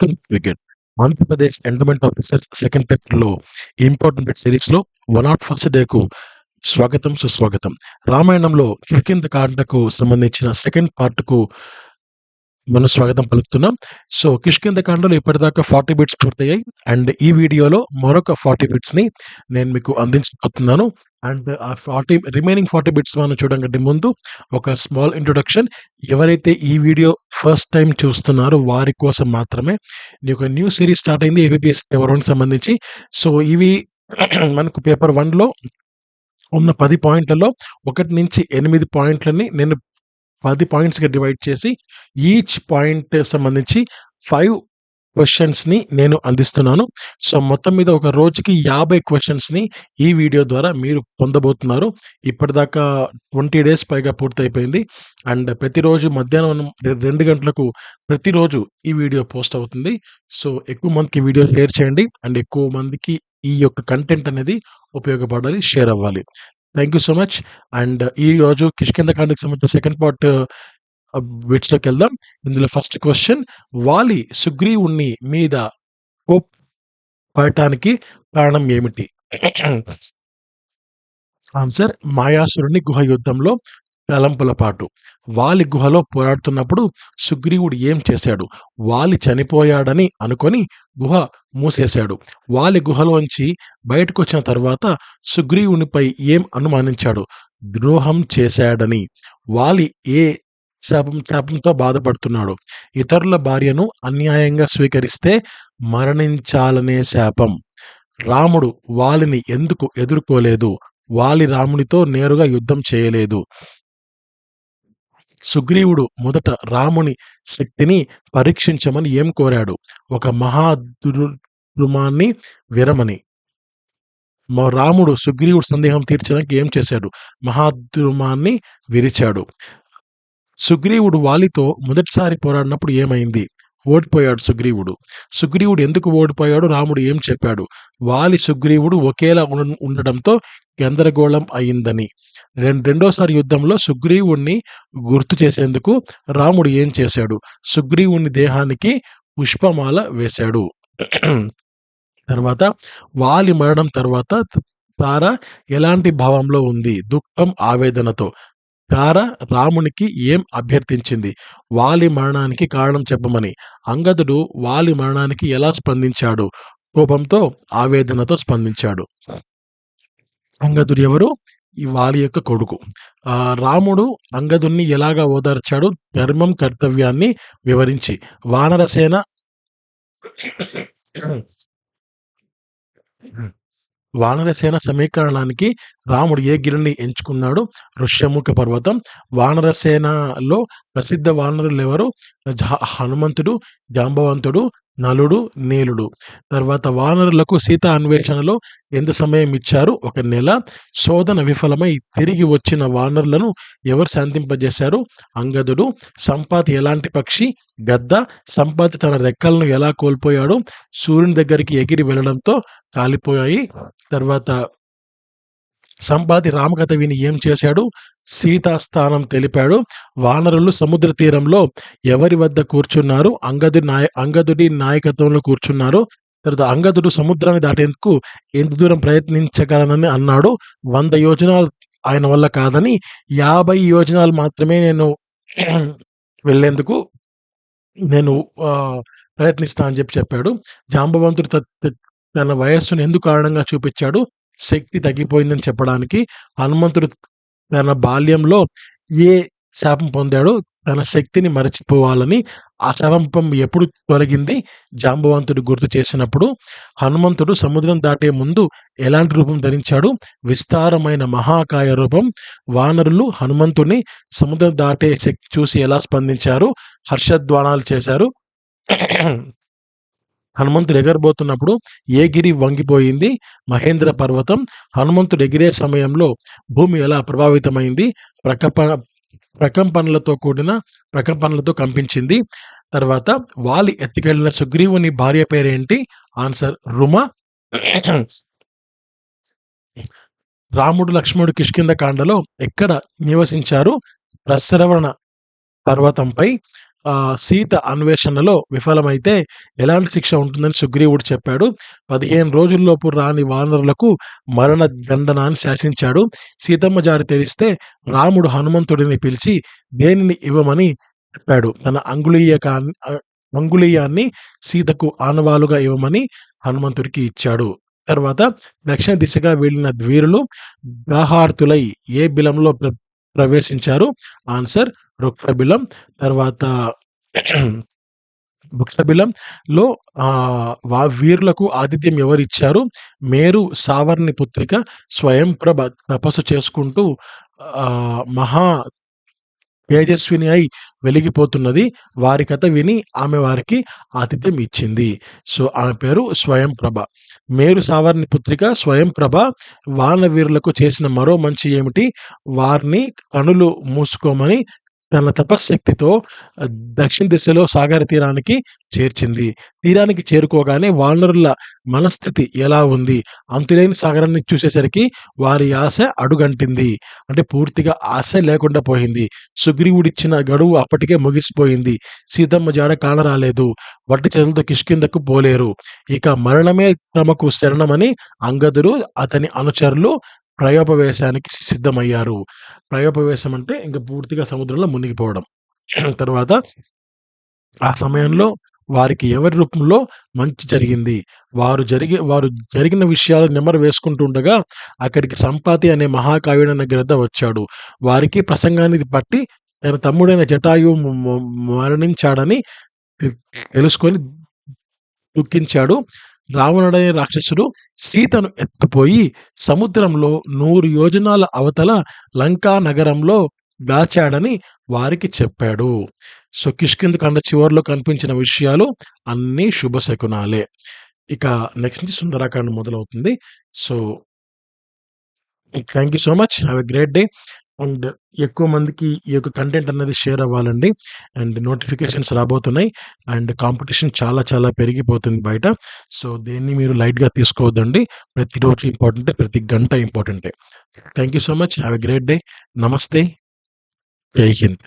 Cricket Andhra Pradesh endowment officers second పేపర్లో important bit సిరీస్లో 101st డేకు స్వాగతం సుస్వాగతం. రామాయణంలో కిష్కింధ కాండకు సంబంధించిన సెకండ్ పార్ట్కు మనం స్వాగతం పలుకుతున్నాం. సో కిష్కింధ కాండలో ఇప్పటిదాకా 40 బిట్స్ పూర్తయ్యాయి అండ్ ఈ వీడియోలో మరొక 40 బిట్స్ని నేను మీకు అందించబోతున్నాను. అండ్ ఆ 40 బిట్స్ మనం చూడకంటే ముందు ఒక స్మాల్ ఇంట్రొడక్షన్. ఎవరైతే ఈ వీడియో ఫస్ట్ టైం చూస్తున్నారో వారి కోసం మాత్రమే. ఇది ఒక న్యూ సిరీస్ స్టార్ట్ అయింది ఏబిపిఎస్ పేపర్ 1 సంబంధించి. సో ఇవి మనకు పేపర్ 1లో ఉన్న 10 పాయింట్లలో 1 నుంచి 8 పాయింట్లని నేను 10 పాయింట్స్‌గా డివైడ్ చేసి ఈచ్ పాయింట్ సంబంధించి 5 క్వెషన్స్‌ని నేను అందిస్తున్నాను. సో మొత్తం మీద ఒక రోజుకి 50 క్వెషన్స్‌ని ఈ వీడియో ద్వారా మీరు పొందబోతున్నారు. ఇప్పటిదాకా 20 డేస్ పైగా పూర్తయిపోయింది. అండ్ ప్రతిరోజు మధ్యాహ్నం 2 గంటలకు ప్రతిరోజు ఈ వీడియో పోస్ట్ అవుతుంది. సో ఎక్కువ మందికి వీడియో షేర్ చేయండి అండ్ ఎక్కువ మందికి ఈ యొక్క కంటెంట్ అనేది ఉపయోగపడాలి, షేర్ అవ్వాలి. Thank you so much. And ఈరోజు కిష్కింధ కాండకి సంబంధించిన సెకండ్ పార్ట్ బిట్స్‌లోకి వెళ్దాం. ఇందులో ఫస్ట్ క్వెషన్, వాలి సుగ్రీవుని మీద కోప్పడటానికి కారణం ఏమిటి? ఆన్సర్, మాయాసురుని గుహ యుద్ధంలో తలంపుల పాటు. వాలి గుహలో పోరాడుతున్నప్పుడు సుగ్రీవుడు ఏం చేశాడు? వాలి చనిపోయాడని అనుకొని గుహ మూసేశాడు. వాలి గుహలోంచి బయటకొచ్చిన తర్వాత సుగ్రీవునిపై ఏం అనుమానించాడు? ద్రోహం చేశాడని. వాలి ఏ శాపంతో బాధపడుతున్నాడు? ఇతరుల భార్యను అన్యాయంగా స్వీకరిస్తే మరణించాలనే శాపం. రాముడు వాలిని ఎందుకు ఎదుర్కోలేదు? వాలి రామునితో నేరుగా యుద్ధం చేయలేదు. సుగ్రీవుడు మొదట రాముని శక్తిని పరీక్షించమని ఏం కోరాడు? ఒక మహాద్రుమాన్ని విరమని. రాముడు సుగ్రీవుడు సందేహం తీర్చడానికి ఏం చేశాడు? మహాద్రుమాన్ని విరిచాడు. సుగ్రీవుడు వాలితో మొదటిసారి పోరాడినప్పుడు ఏమైంది? ఓడిపోయాడు సుగ్రీవుడు. సుగ్రీవుడు ఎందుకు ఓడిపోయాడు? రాముడు ఏం చెప్పాడు? వాలి సుగ్రీవుడు ఒకేలా ఉండడంతో గందరగోళం అయిందని. రెండోసారి యుద్ధంలో సుగ్రీవుణ్ణి గుర్తు చేసేందుకు రాముడు ఏం చేశాడు? సుగ్రీవుని దేహానికి పుష్పమాల వేశాడు. తర్వాత వాలి మరణం తర్వాత తార ఎలాంటి భావంలో ఉంది? దుఃఖం, ఆవేదనతో. తార రామునికి ఏం అభ్యర్థించింది? వాలి మరణానికి కారణం చెప్పమని. అంగదుడు వాలి మరణానికి ఎలా స్పందించాడు? కోపంతో, ఆవేదనతో స్పందించాడు. అంగదుడు ఎవరు? ఈ వాలి యొక్క కొడుకు. రాముడు అంగదుణ్ణి ఎలాగా ఓదార్చాడు? ధర్మం, కర్తవ్యాన్ని వివరించి. వానరసేన సమీకరణానికి రాముడు ఏ గిరిని ఎంచుకున్నాడు? ఋష్యముఖ పర్వతం. వానరసేనలో ప్రసిద్ధ వానరులు ఎవరు? హనుమంతుడు, జాంబవంతుడు, నలుడు, నీలుడు. తర్వాత వానరులకు సీత అన్వేషణలో ఎంత సమయం ఇచ్చారు? 1 నెల. శోధన విఫలమై తిరిగి వచ్చిన వానరులను ఎవరు శాంతింపజేశారు? అంగదుడు. సంపాతి ఎలాంటి పక్షి? గద్ద. సంపాతి తన రెక్కలను ఎలా కోల్పోయాడు? సూర్యుని దగ్గరికి ఎగిరి వెళ్ళడంతో కాలిపోయాయి. తర్వాత సంపాతి రామకథ విని ఏం చేశాడు? సీతాస్థానం తెలిపాడు. వానరులు సముద్ర తీరంలో ఎవరి వద్ద కూర్చున్నారు? అంగదుడి నాయకత్వంలో కూర్చున్నారు. తర్వాత అంగదుడు సముద్రాన్ని దాటేందుకు ఎంత దూరం ప్రయత్నించగలనని అన్నాడు? 100 యోజనాలు ఆయన వల్ల కాదని, 50 యోజనాలు మాత్రమే నేను వెళ్ళేందుకు నేను ప్రయత్నిస్తా అని చెప్పాడు. జాంబవంతుడు తన వయస్సును ఎందుకు కారణంగా చూపించాడు? శక్తి తగ్గిపోయిందని చెప్పడానికి. హనుమంతుడు తన బాల్యంలో ఏ శాపం పొందాడో? తన శక్తిని మరచిపోవాలని. ఆ శాపం ఎప్పుడు తొలగింది? జాంబవంతుడు గుర్తు చేసినప్పుడు. హనుమంతుడు సముద్రం దాటే ముందు ఎలాంటి రూపం ధరించాడు? విస్తారమైన మహాకాయ రూపం. వానరులు హనుమంతుని సముద్రం దాటే శక్తి చూసి ఎలా స్పందించారు? హర్షధ్వానాలు చేశారు. హనుమంతుడు ఎగరబోతున్నప్పుడు ఏ గిరి వంగిపోయింది? మహేంద్ర పర్వతం. హనుమంతుడు ఎగిరే సమయంలో భూమి ఎలా ప్రభావితమైంది? ప్రకంపనలతో కంపించింది. తర్వాత వాలి ఎత్తుకెళ్లిన సుగ్రీవుని భార్య పేరేంటి? ఆన్సర్, రుమ. రాముడు, లక్ష్మణుడు కిష్కింధ కాండలో ఎక్కడ నివసించారు? ప్రసరవణ పర్వతంపై. సీత అన్వేషణలో విఫలమైతే ఎలాంటి శిక్ష ఉంటుందని సుగ్రీవుడు చెప్పాడు. 15 రోజుల్లోపు రాని వానరులకు మరణ దండన అని శాసించాడు. సీతమ్మ జాడ తెలిస్తే రాముడు హనుమంతుడిని పిలిచి దేనిని ఇవ్వమని చెప్పాడు. తన అంగుళీయాన్ని సీతకు ఆనవాలుగా ఇవ్వమని హనుమంతుడికి ఇచ్చాడు. తర్వాత దక్షిణ దిశగా వెళ్ళిన ధీరులు గ్రహార్తులై ఏ బిలంలో ప్రవేశించారు? ఆన్సర్ వృక్షబిలం. తర్వాత వృక్షబిలంలో వీరులకు ఆతిథ్యం ఎవరిచ్చారు? మేరు సావర్ణి పుత్రిక స్వయంప్రభ తపస్సు చేసుకుంటూ మహా తేజస్విని అయి వెలిగిపోతున్నది. వారి కథ విని ఆమె వారికి ఆతిథ్యం ఇచ్చింది. సో ఆమె పేరు స్వయంప్రభ. మేరు సావర్ణి పుత్రిక స్వయంప్రభ వానవీరులకు చేసిన మరో మంచి ఏమిటి? వారిని కనులు మూసుకోమని తన తపశ్శక్తితో దక్షిణ దిశలో సాగర తీరానికి చేర్చింది. తీరానికి చేరుకోగానే వానరుల మనస్థితి ఎలా ఉంది? అంతులేని సాగరాన్ని చూసేసరికి వారి ఆశ అడుగంటింది. అంటే పూర్తిగా ఆశ లేకుండా పోయింది. సుగ్రీవుడిచ్చిన గడువు అప్పటికే ముగిసిపోయింది. సీతమ్మ జాడ కానరాలేదు. వట్టి చేతులతో కిష్కిందకు పోలేరు. ఇక మరణమే తమకు శరణమని అంగదుడు అతని అనుచరులు ప్రయోపవేశానికి సిద్ధమయ్యారు. ప్రయోపవేశం అంటే ఇంక పూర్తిగా సముద్రంలో మునిగిపోవడం. తర్వాత ఆ సమయంలో వారికి ఎవరి రూపంలో మంచి జరిగింది? వారు జరిగిన విషయాలు నెమరు వేసుకుంటూ ఉండగా అక్కడికి సంపాతి అనే మహాకావ్యుడు అనే గ్రద్ద వచ్చాడు. వారికి ప్రసంగాన్ని బట్టి తన తమ్ముడైన జటాయువు మరణించాడని తెలుసుకొని దుఃఖించాడు. రావణుడనే రాక్షసుడు సీతను ఎత్తుకుపోయి సముద్రంలో 100 యోజనాల అవతల లంకా నగరంలో దాచాడని వారికి చెప్పాడు. సో కిష్కింధకాండ చివరిలో కనిపించిన విషయాలు అన్నీ శుభశకునాలే. ఇక నెక్స్ట్ నుంచి సుందరాకాండ మొదలవుతుంది. So thank you so much. Have a great day. And ఎక్కువ మందికి ఈ యొక్క కంటెంట్ అనేది షేర్ అవ్వాలండి. అండ్ నోటిఫికేషన్స్ రాబోతున్నాయి. అండ్ కాంపిటీషన్ చాలా చాలా పెరిగిపోతుంది బయట. సో దేన్ని మీరు లైట్గా తీసుకోవద్దండి. ప్రతిరోజు ఇంపార్టెంటే, ప్రతి గంట ఇంపార్టెంటే. Thank you so much. Have a great day. నమస్తే. జై హింద్.